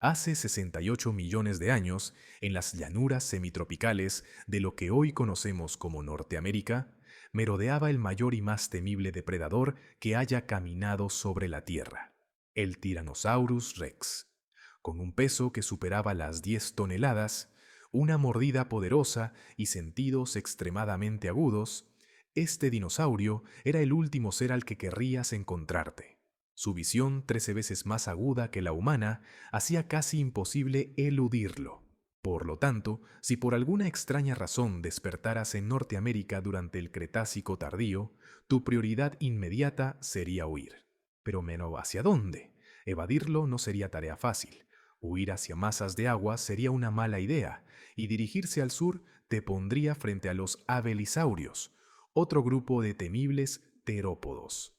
Hace 68 millones de años, en las llanuras semitropicales de lo que hoy conocemos como Norteamérica, merodeaba el mayor y más temible depredador que haya caminado sobre la Tierra, el Tyrannosaurus rex. Con un peso que superaba las 10 toneladas, una mordida poderosa y sentidos extremadamente agudos, este dinosaurio era el último ser al que querrías encontrarte. Su visión, 13 veces más aguda que la humana, hacía casi imposible eludirlo. Por lo tanto, si por alguna extraña razón despertaras en Norteamérica durante el Cretácico tardío, tu prioridad inmediata sería huir. Pero menos ¿hacia dónde? Evadirlo no sería tarea fácil. Huir hacia masas de agua sería una mala idea, y dirigirse al sur te pondría frente a los abelisaurios, otro grupo de temibles terópodos.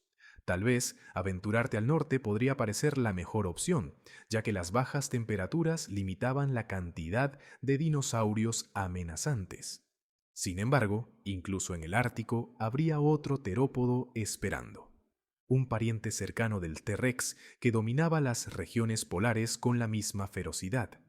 Tal vez aventurarte al norte podría parecer la mejor opción, ya que las bajas temperaturas limitaban la cantidad de dinosaurios amenazantes. Sin embargo, incluso en el Ártico habría otro terópodo esperando. Un pariente cercano del T-Rex que dominaba las regiones polares con la misma ferocidad.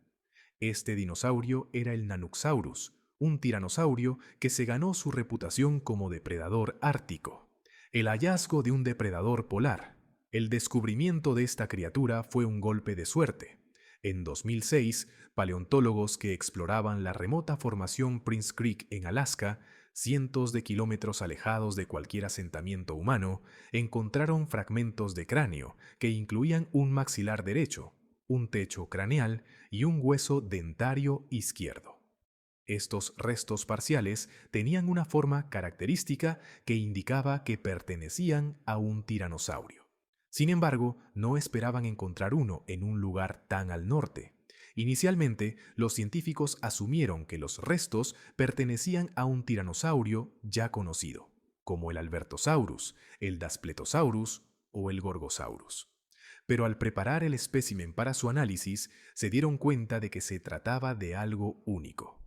Este dinosaurio era el Nanuqsaurus, un tiranosaurio que se ganó su reputación como depredador ártico. El hallazgo de un depredador polar. El descubrimiento de esta criatura fue un golpe de suerte. En 2006, paleontólogos que exploraban la remota formación Prince Creek en Alaska, cientos de kilómetros alejados de cualquier asentamiento humano, encontraron fragmentos de cráneo que incluían un maxilar derecho, un techo craneal y un hueso dentario izquierdo. Estos restos parciales tenían una forma característica que indicaba que pertenecían a un tiranosaurio. Sin embargo, no esperaban encontrar uno en un lugar tan al norte. Inicialmente, los científicos asumieron que los restos pertenecían a un tiranosaurio ya conocido, como el Albertosaurus, el Daspletosaurus o el Gorgosaurus. Pero al preparar el espécimen para su análisis, se dieron cuenta de que se trataba de algo único.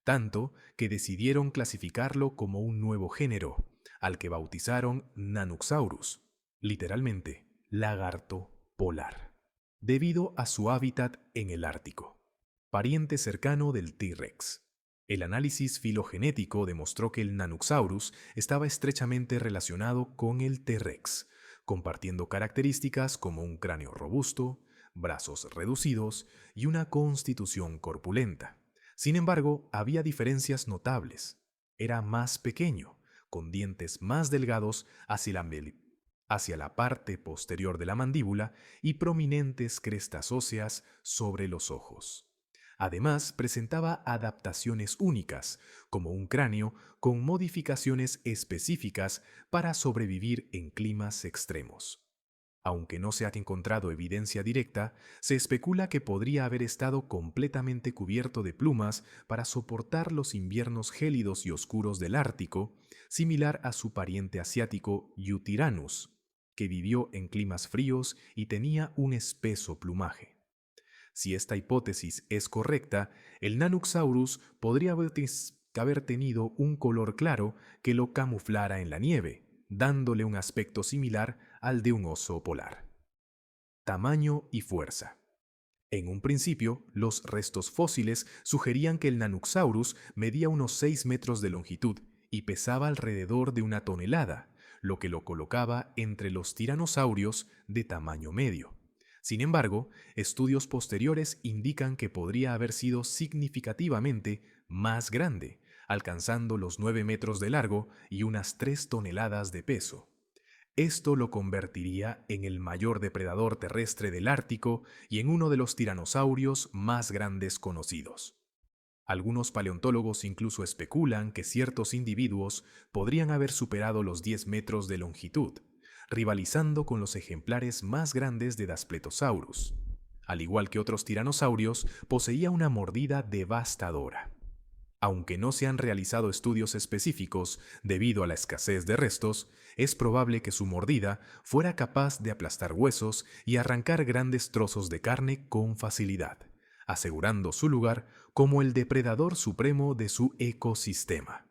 Tanto que decidieron clasificarlo como un nuevo género, al que bautizaron Nanuqsaurus, literalmente lagarto polar, debido a su hábitat en el Ártico, pariente cercano del T-Rex. El análisis filogenético demostró que el Nanuqsaurus estaba estrechamente relacionado con el T-Rex, compartiendo características como un cráneo robusto, brazos reducidos y una constitución corpulenta. Sin embargo, había diferencias notables. Era más pequeño, con dientes más delgados hacia la parte posterior de la mandíbula y prominentes crestas óseas sobre los ojos. Además, presentaba adaptaciones únicas, como un cráneo con modificaciones específicas para sobrevivir en climas extremos. Aunque no se ha encontrado evidencia directa, se especula que podría haber estado completamente cubierto de plumas para soportar los inviernos gélidos y oscuros del Ártico, similar a su pariente asiático Yutyrannus, que vivió en climas fríos y tenía un espeso plumaje. Si esta hipótesis es correcta, el Nanuqsaurus podría haber tenido un color claro que lo camuflara en la nieve, dándole un aspecto similar al de un oso polar. Tamaño y fuerza. En un principio, los restos fósiles sugerían que el Nanuqsaurus medía unos 6 metros de longitud y pesaba alrededor de 1 tonelada, lo que lo colocaba entre los tiranosaurios de tamaño medio. Sin embargo, estudios posteriores indican que podría haber sido significativamente más grande, alcanzando los 9 metros de largo y unas 3 toneladas de peso. Esto lo convertiría en el mayor depredador terrestre del Ártico y en uno de los tiranosaurios más grandes conocidos. Algunos paleontólogos incluso especulan que ciertos individuos podrían haber superado los 10 metros de longitud, rivalizando con los ejemplares más grandes de Daspletosaurus. Al igual que otros tiranosaurios, poseía una mordida devastadora. Aunque no se han realizado estudios específicos debido a la escasez de restos, es probable que su mordida fuera capaz de aplastar huesos y arrancar grandes trozos de carne con facilidad, asegurando su lugar como el depredador supremo de su ecosistema.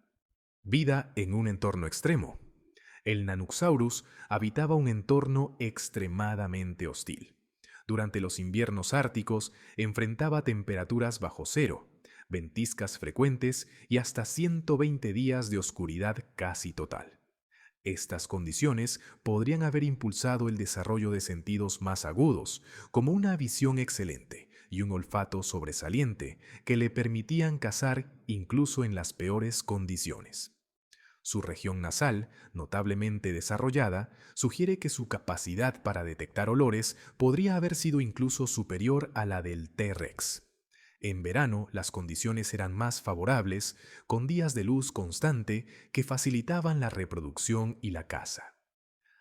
Vida en un entorno extremo. El Nanuqsaurus habitaba un entorno extremadamente hostil. Durante los inviernos árticos enfrentaba temperaturas bajo cero, ventiscas frecuentes y hasta 120 días de oscuridad casi total. Estas condiciones podrían haber impulsado el desarrollo de sentidos más agudos, como una visión excelente y un olfato sobresaliente que le permitían cazar incluso en las peores condiciones. Su región nasal, notablemente desarrollada, sugiere que su capacidad para detectar olores podría haber sido incluso superior a la del T-Rex. En verano, las condiciones eran más favorables, con días de luz constante que facilitaban la reproducción y la caza.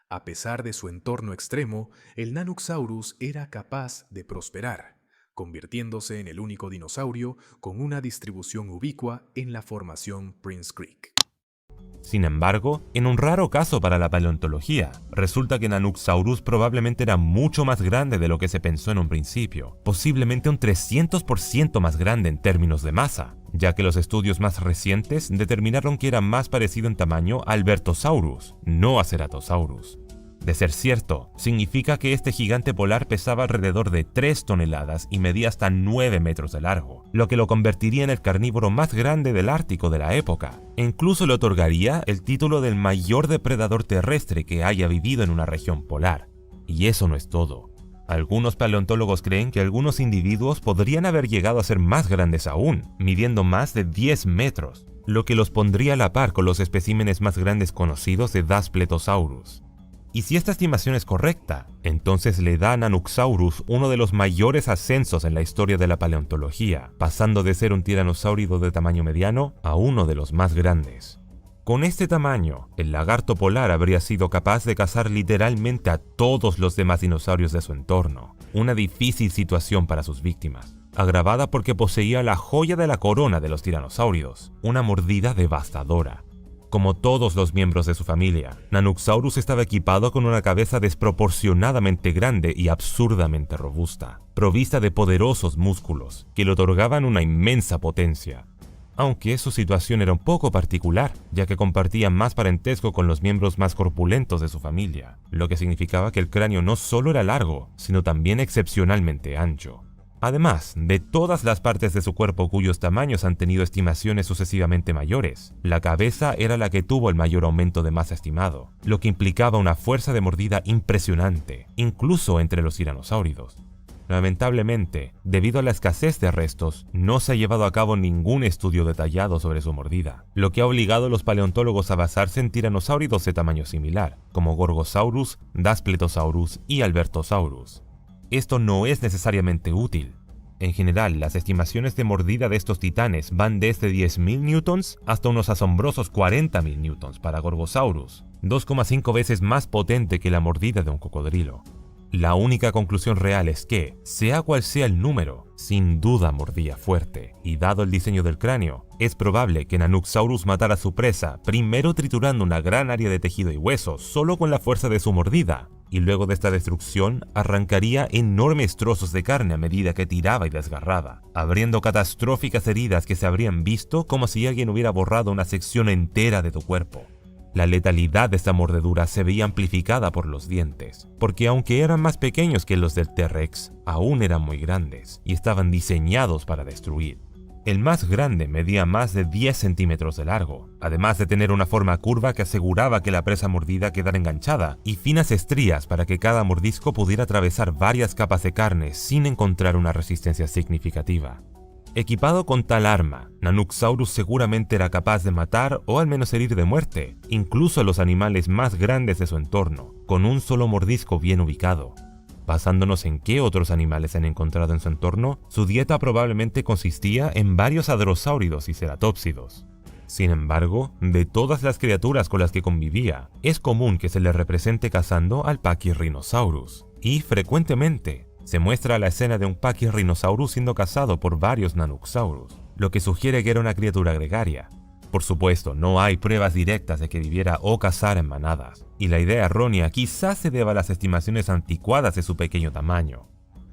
A pesar de su entorno extremo, el Nanoxaurus era capaz de prosperar, convirtiéndose en el único dinosaurio con una distribución ubicua en la formación Prince Creek. Sin embargo, en un raro caso para la paleontología, resulta que Nanoxaurus probablemente era mucho más grande de lo que se pensó en un principio, posiblemente un 300% más grande en términos de masa, ya que los estudios más recientes determinaron que era más parecido en tamaño a Albertosaurus, no a Ceratosaurus. De ser cierto, significa que este gigante polar pesaba alrededor de 3 toneladas y medía hasta 9 metros de largo, lo que lo convertiría en el carnívoro más grande del Ártico de la época, e incluso le otorgaría el título del mayor depredador terrestre que haya vivido en una región polar. Y eso no es todo. Algunos paleontólogos creen que algunos individuos podrían haber llegado a ser más grandes aún, midiendo más de 10 metros, lo que los pondría a la par con los especímenes más grandes conocidos de Daspletosaurus. Y si esta estimación es correcta, entonces le da a Nanoxaurus uno de los mayores ascensos en la historia de la paleontología, pasando de ser un tiranosaurio de tamaño mediano a uno de los más grandes. Con este tamaño, el lagarto polar habría sido capaz de cazar literalmente a todos los demás dinosaurios de su entorno, una difícil situación para sus víctimas, agravada porque poseía la joya de la corona de los tiranosáuridos, una mordida devastadora. Como todos los miembros de su familia, Nanoxaurus estaba equipado con una cabeza desproporcionadamente grande y absurdamente robusta, provista de poderosos músculos que le otorgaban una inmensa potencia. Aunque su situación era un poco particular, ya que compartía más parentesco con los miembros más corpulentos de su familia, lo que significaba que el cráneo no solo era largo, sino también excepcionalmente ancho. Además de todas las partes de su cuerpo cuyos tamaños han tenido estimaciones sucesivamente mayores, la cabeza era la que tuvo el mayor aumento de masa estimado, lo que implicaba una fuerza de mordida impresionante, incluso entre los tiranosáuridos. Lamentablemente, debido a la escasez de restos, no se ha llevado a cabo ningún estudio detallado sobre su mordida, lo que ha obligado a los paleontólogos a basarse en tiranosáuridos de tamaño similar, como Gorgosaurus, Daspletosaurus y Albertosaurus. Esto no es necesariamente útil. En general, las estimaciones de mordida de estos titanes van desde 10.000 newtons hasta unos asombrosos 40.000 newtons para Gorgosaurus, 2,5 veces más potente que la mordida de un cocodrilo. La única conclusión real es que, sea cual sea el número, sin duda mordía fuerte, y dado el diseño del cráneo, es probable que Nanoxaurus matara a su presa primero triturando una gran área de tejido y hueso solo con la fuerza de su mordida, y luego de esta destrucción arrancaría enormes trozos de carne a medida que tiraba y desgarraba, abriendo catastróficas heridas que se habrían visto como si alguien hubiera borrado una sección entera de tu cuerpo. La letalidad de esta mordedura se veía amplificada por los dientes, porque aunque eran más pequeños que los del T-Rex, aún eran muy grandes y estaban diseñados para destruir. El más grande medía más de 10 centímetros de largo, además de tener una forma curva que aseguraba que la presa mordida quedara enganchada, y finas estrías para que cada mordisco pudiera atravesar varias capas de carne sin encontrar una resistencia significativa. Equipado con tal arma, Nanoxaurus seguramente era capaz de matar o al menos herir de muerte, incluso a los animales más grandes de su entorno, con un solo mordisco bien ubicado. Basándonos en qué otros animales se han encontrado en su entorno, su dieta probablemente consistía en varios hadrosáuridos y ceratópsidos. Sin embargo, de todas las criaturas con las que convivía, es común que se le represente cazando al Pachyrhinosaurus, y frecuentemente se muestra la escena de un Pachyrhinosaurus siendo cazado por varios Nanoxaurus, lo que sugiere que era una criatura gregaria. Por supuesto, no hay pruebas directas de que viviera o cazara en manadas, y la idea errónea quizás se deba a las estimaciones anticuadas de su pequeño tamaño.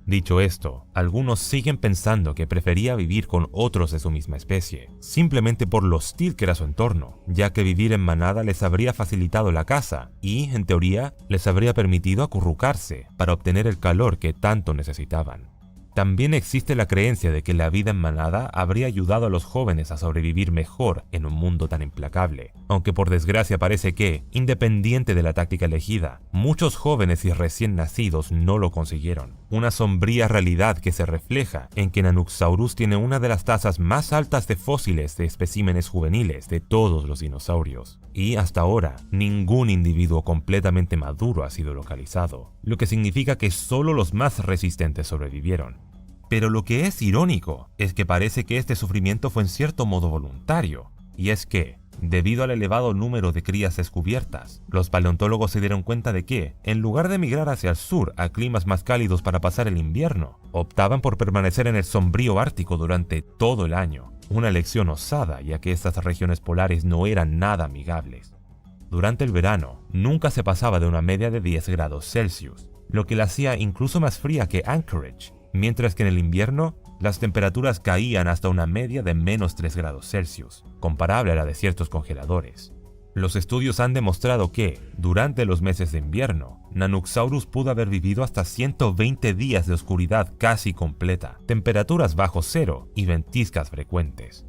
Dicho esto, algunos siguen pensando que prefería vivir con otros de su misma especie, simplemente por lo hostil que era su entorno, ya que vivir en manada les habría facilitado la caza y, en teoría, les habría permitido acurrucarse para obtener el calor que tanto necesitaban. También existe la creencia de que la vida en manada habría ayudado a los jóvenes a sobrevivir mejor en un mundo tan implacable, aunque por desgracia parece que, independiente de la táctica elegida, muchos jóvenes y recién nacidos no lo consiguieron. Una sombría realidad que se refleja en que Nanooksaurus tiene una de las tasas más altas de fósiles de especímenes juveniles de todos los dinosaurios. Y hasta ahora, ningún individuo completamente maduro ha sido localizado, lo que significa que solo los más resistentes sobrevivieron. Pero lo que es irónico es que parece que este sufrimiento fue en cierto modo voluntario, y es que, debido al elevado número de crías descubiertas, los paleontólogos se dieron cuenta de que, en lugar de migrar hacia el sur a climas más cálidos para pasar el invierno, optaban por permanecer en el sombrío Ártico durante todo el año, una elección osada ya que estas regiones polares no eran nada amigables. Durante el verano, nunca se pasaba de una media de 10 grados Celsius, lo que la hacía incluso más fría que Anchorage, mientras que en el invierno, las temperaturas caían hasta una media de menos 3 grados Celsius, comparable a la de ciertos congeladores. Los estudios han demostrado que, durante los meses de invierno, Nanooksaurus pudo haber vivido hasta 120 días de oscuridad casi completa, temperaturas bajo cero y ventiscas frecuentes.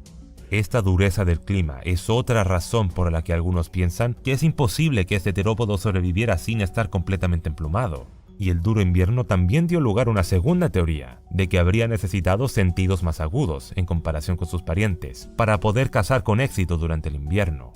Esta dureza del clima es otra razón por la que algunos piensan que es imposible que este terópodo sobreviviera sin estar completamente emplumado. Y el duro invierno también dio lugar a una segunda teoría, de que habría necesitado sentidos más agudos en comparación con sus parientes, para poder cazar con éxito durante el invierno.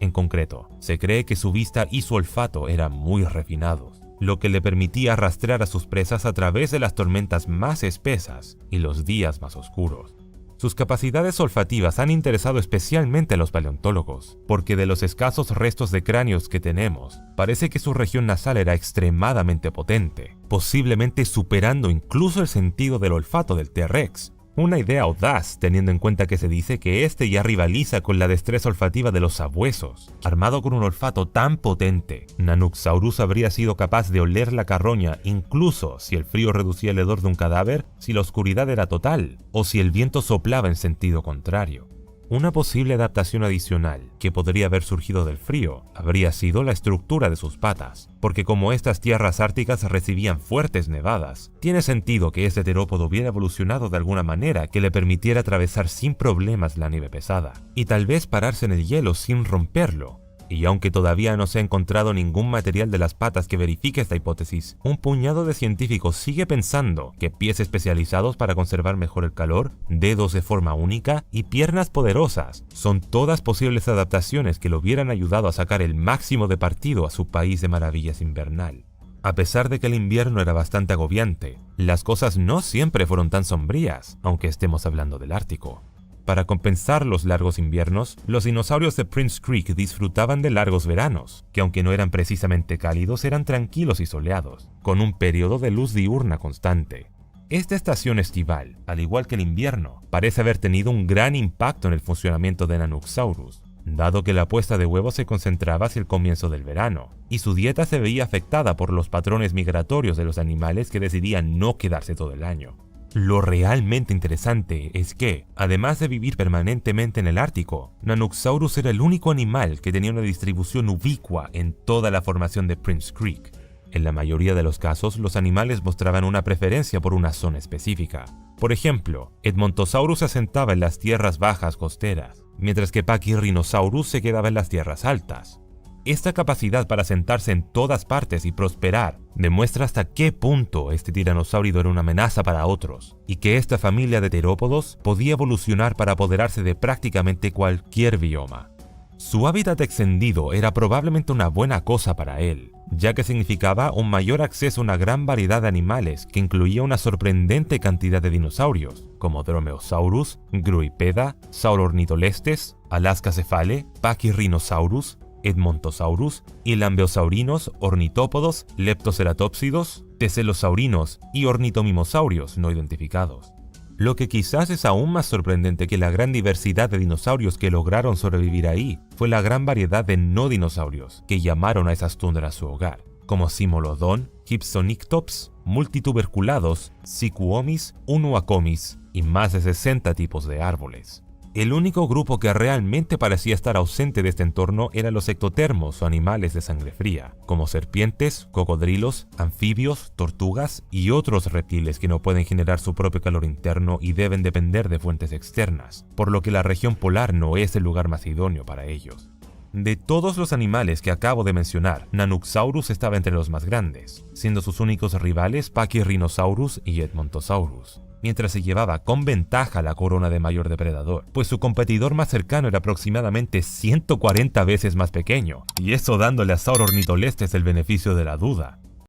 En concreto, se cree que su vista y su olfato eran muy refinados, lo que le permitía rastrear a sus presas a través de las tormentas más espesas y los días más oscuros. Sus capacidades olfativas han interesado especialmente a los paleontólogos, porque de los escasos restos de cráneos que tenemos, parece que su región nasal era extremadamente potente, posiblemente superando incluso el sentido del olfato del T-Rex. Una idea audaz, teniendo en cuenta que se dice que este ya rivaliza con la destreza olfativa de los sabuesos. Armado con un olfato tan potente, Nanooksaurus habría sido capaz de oler la carroña incluso si el frío reducía el hedor de un cadáver, si la oscuridad era total, o si el viento soplaba en sentido contrario. Una posible adaptación adicional que podría haber surgido del frío habría sido la estructura de sus patas, porque como estas tierras árticas recibían fuertes nevadas, tiene sentido que este terópodo hubiera evolucionado de alguna manera que le permitiera atravesar sin problemas la nieve pesada, y tal vez pararse en el hielo sin romperlo. Y aunque todavía no se ha encontrado ningún material de las patas que verifique esta hipótesis, un puñado de científicos sigue pensando que pies especializados para conservar mejor el calor, dedos de forma única y piernas poderosas son todas posibles adaptaciones que lo hubieran ayudado a sacar el máximo de partido a su país de maravillas invernal. A pesar de que el invierno era bastante agobiante, las cosas no siempre fueron tan sombrías, aunque estemos hablando del Ártico. Para compensar los largos inviernos, los dinosaurios de Prince Creek disfrutaban de largos veranos, que aunque no eran precisamente cálidos, eran tranquilos y soleados, con un periodo de luz diurna constante. Esta estación estival, al igual que el invierno, parece haber tenido un gran impacto en el funcionamiento de Nanooksaurus, dado que la puesta de huevos se concentraba hacia el comienzo del verano, y su dieta se veía afectada por los patrones migratorios de los animales que decidían no quedarse todo el año. Lo realmente interesante es que, además de vivir permanentemente en el Ártico, Nanooksaurus era el único animal que tenía una distribución ubicua en toda la formación de Prince Creek. En la mayoría de los casos, los animales mostraban una preferencia por una zona específica. Por ejemplo, Edmontosaurus se asentaba en las tierras bajas costeras, mientras que Pachyrhinosaurus se quedaba en las tierras altas. Esta capacidad para sentarse en todas partes y prosperar demuestra hasta qué punto este tiranosaurio era una amenaza para otros, y que esta familia de terópodos podía evolucionar para apoderarse de prácticamente cualquier bioma. Su hábitat extendido era probablemente una buena cosa para él, ya que significaba un mayor acceso a una gran variedad de animales que incluía una sorprendente cantidad de dinosaurios, como Dromaeosaurus, Gruipeda, Saurornitholestes, Alaskacephale, Pachyrhinosaurus, Edmontosaurus y lambeosaurinos, ornitópodos, leptoceratopsidos, teselosaurinos y ornitomimosaurios no identificados. Lo que quizás es aún más sorprendente que la gran diversidad de dinosaurios que lograron sobrevivir ahí fue la gran variedad de no dinosaurios que llamaron a esas tundras su hogar, como Cimolodon, Hypsonyctops, multituberculados, Sicuomis, Unuacomis y más de 60 tipos de árboles. El único grupo que realmente parecía estar ausente de este entorno eran los ectotermos o animales de sangre fría, como serpientes, cocodrilos, anfibios, tortugas y otros reptiles que no pueden generar su propio calor interno y deben depender de fuentes externas, por lo que la región polar no es el lugar más idóneo para ellos. De todos los animales que acabo de mencionar, Nanuqsaurus estaba entre los más grandes, siendo sus únicos rivales Pachyrhinosaurus y Edmontosaurus, mientras se llevaba con ventaja la corona de mayor depredador, pues su competidor más cercano era aproximadamente 140 veces más pequeño, y eso dándole a Saurornitholestes el beneficio de la duda.